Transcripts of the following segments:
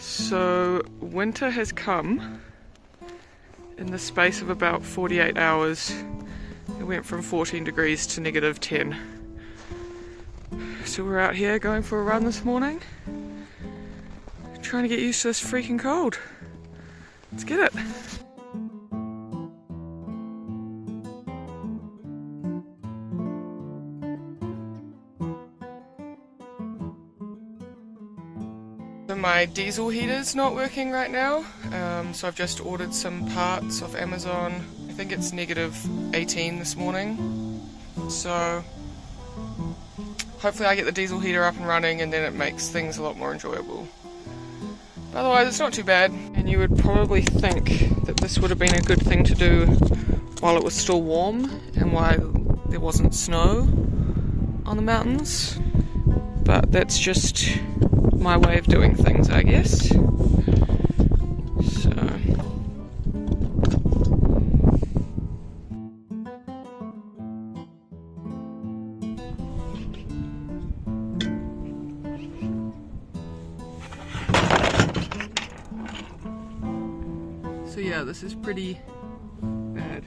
So winter has come in the space of about 48 hours. It went from 14 degrees to -10. So we're out here going for a run this morning, trying to get used to this freaking cold. Let's get it. So my diesel heater's not working right now, so I've just ordered some parts off Amazon. I think it's -18 this morning, so hopefully I get the diesel heater up and running and then it makes things a lot more enjoyable. But otherwise it's not too bad, and you would probably think that this would have been a good thing to do while it was still warm and while there wasn't snow on the mountains, but that's just my way of doing things, I guess. So yeah, this is pretty bad.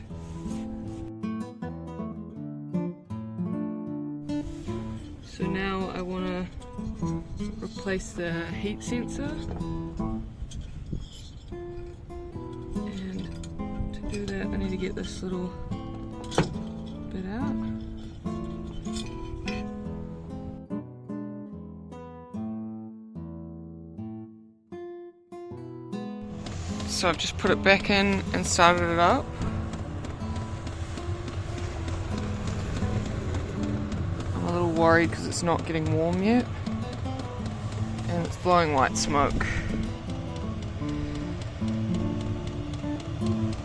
So now I want to replace the heat sensor, and to do that I need to get this little bit out. So I've just put it back in and started it up. I'm a little worried because it's not getting warm yet and it's blowing white smoke.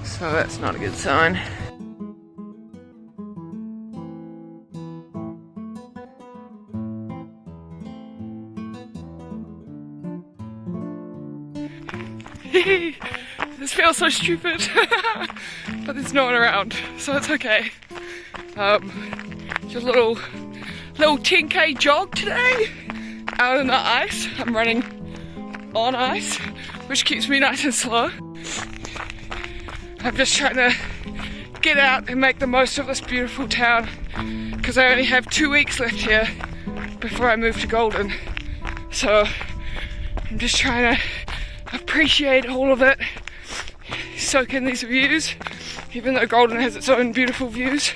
So that's not a good sign. This feels so stupid, but there's no one around, so it's okay. Just a little 10k jog today, out in the ice. I'm running on ice, which keeps me nice and slow. I'm just trying to get out and make the most of this beautiful town, because I only have 2 weeks left here before I move to Golden. So I'm just trying to appreciate all of it, soak in these views, even though Golden has its own beautiful views.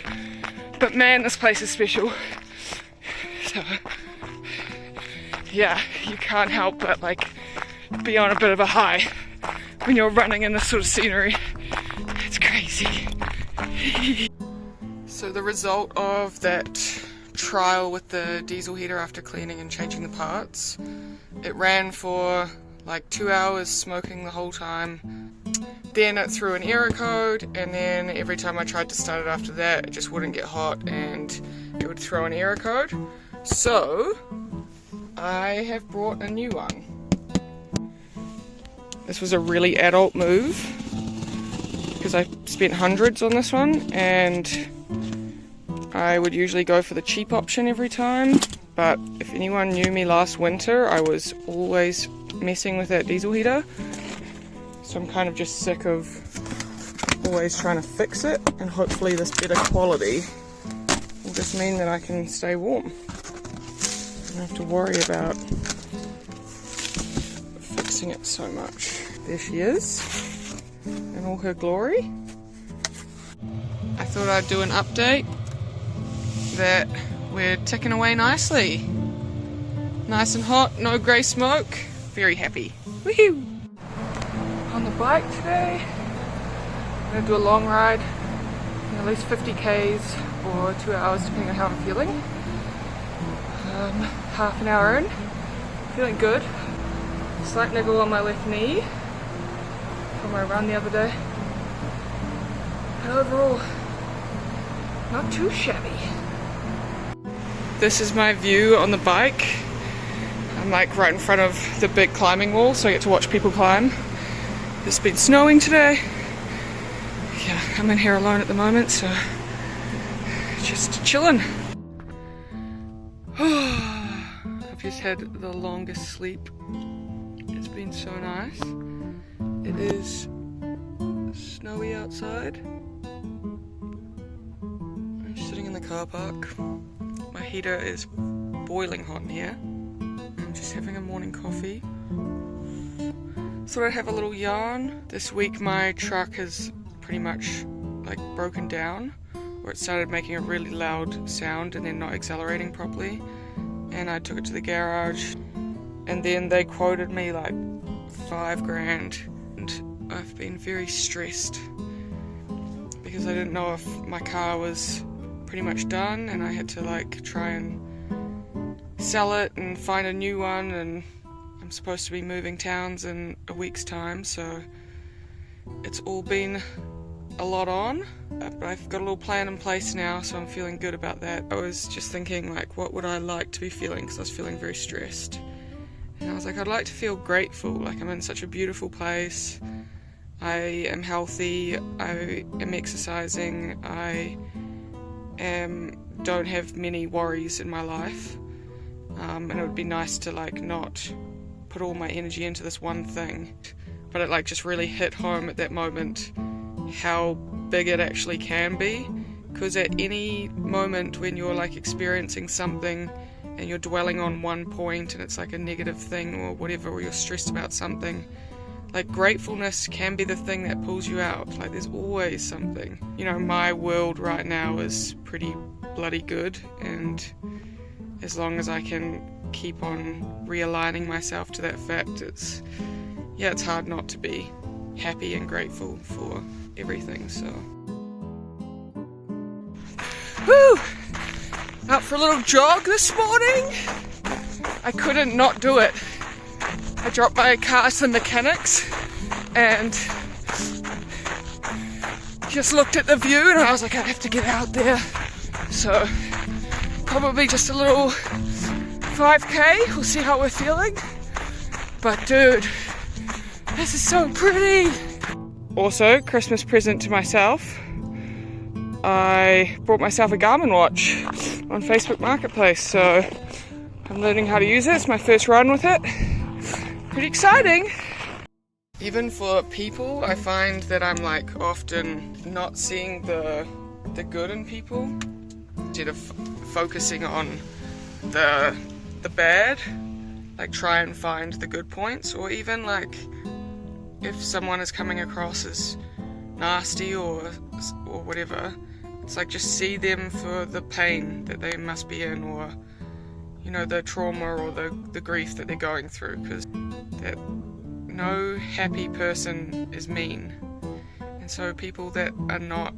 But man, this place is special. So yeah, you can't help but like be on a bit of a high when you're running in this sort of scenery. It's crazy. So the result of that trial with the diesel heater after cleaning and changing the parts, it ran for like 2 hours smoking the whole time. Then it threw an error code, and then every time I tried to start it after that, it just wouldn't get hot and it would throw an error code. So I have brought a new one. This was a really adult move because I spent hundreds on this one, and I would usually go for the cheap option every time. But if anyone knew me last winter, I was always messing with that diesel heater. So I'm kind of just sick of always trying to fix it, and hopefully this better quality will just mean that I can stay warm. I don't have to worry about fixing it so much. There she is in all her glory. I thought I'd do an update that we're ticking away nicely. Nice and hot, no grey smoke. Very happy. Woohoo! On the bike today, I'm going to do a long ride, at least 50 k's or 2 hours depending on how I'm feeling. Half an hour in, feeling good. Slight niggle on my left knee from my run the other day. But overall, not too shabby. This is my view on the bike. I'm like right in front of the big climbing wall, so I get to watch people climb. It's been snowing today. Yeah, I'm in here alone at the moment, so just chilling. I've just had the longest sleep it's been so nice. It is snowy outside. I'm sitting in the car park. My heater is boiling hot in here. I'm just having a morning coffee. Thought I'd have a little yarn. This week my truck has pretty much like broken down, where it started making a really loud sound and then not accelerating properly. And I took it to the garage, and then they quoted me like $5,000, and I've been very stressed because I didn't know if my car was pretty much done, and I had to like try and sell it and find a new one, and I'm supposed to be moving towns in a week's time, so it's all been a lot on, but I've got a little plan in place now, so I'm feeling good about that. I was just thinking like, what would I like to be feeling, because I was feeling very stressed, and I was like, I'd like to feel grateful, like I'm in such a beautiful place, I am healthy, I am exercising, I don't have many worries in my life, and it would be nice to like not put all my energy into this one thing. But it like just really hit home at that moment how big it actually can be, because at any moment when you're like experiencing something and you're dwelling on one point and it's like a negative thing or whatever, or you're stressed about something, like gratefulness can be the thing that pulls you out. Like there's always something. You know, my world right now is pretty bloody good, and as long as I can keep on realigning myself to that fact, it's hard not to be happy and grateful for everything. So woo! Out for a little jog this morning. I couldn't not do it. I dropped my car to the mechanics and just looked at the view, and I was like, I have to get out there. So probably just a little 5k, we'll see how we're feeling. But dude, this is so pretty. Also, Christmas present to myself, I bought myself a Garmin watch on Facebook Marketplace, so I'm learning how to use it. It's my first run with it. Pretty exciting. Even for people, I find that I'm like often not seeing the good in people, instead of focusing on the bad, like try and find the good points. Or even like if someone is coming across as nasty or whatever, it's like just see them for the pain that they must be in, or you know, the trauma or the grief that they're going through, because that no happy person is mean, and so people that are not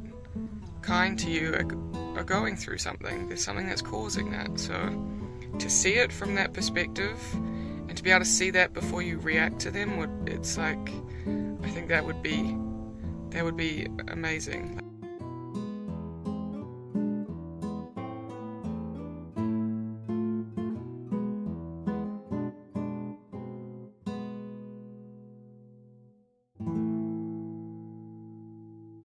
kind to you are going through something. There's something that's causing that. So to see it from that perspective and to be able to see that before you react to them, it's like, I think that would be amazing.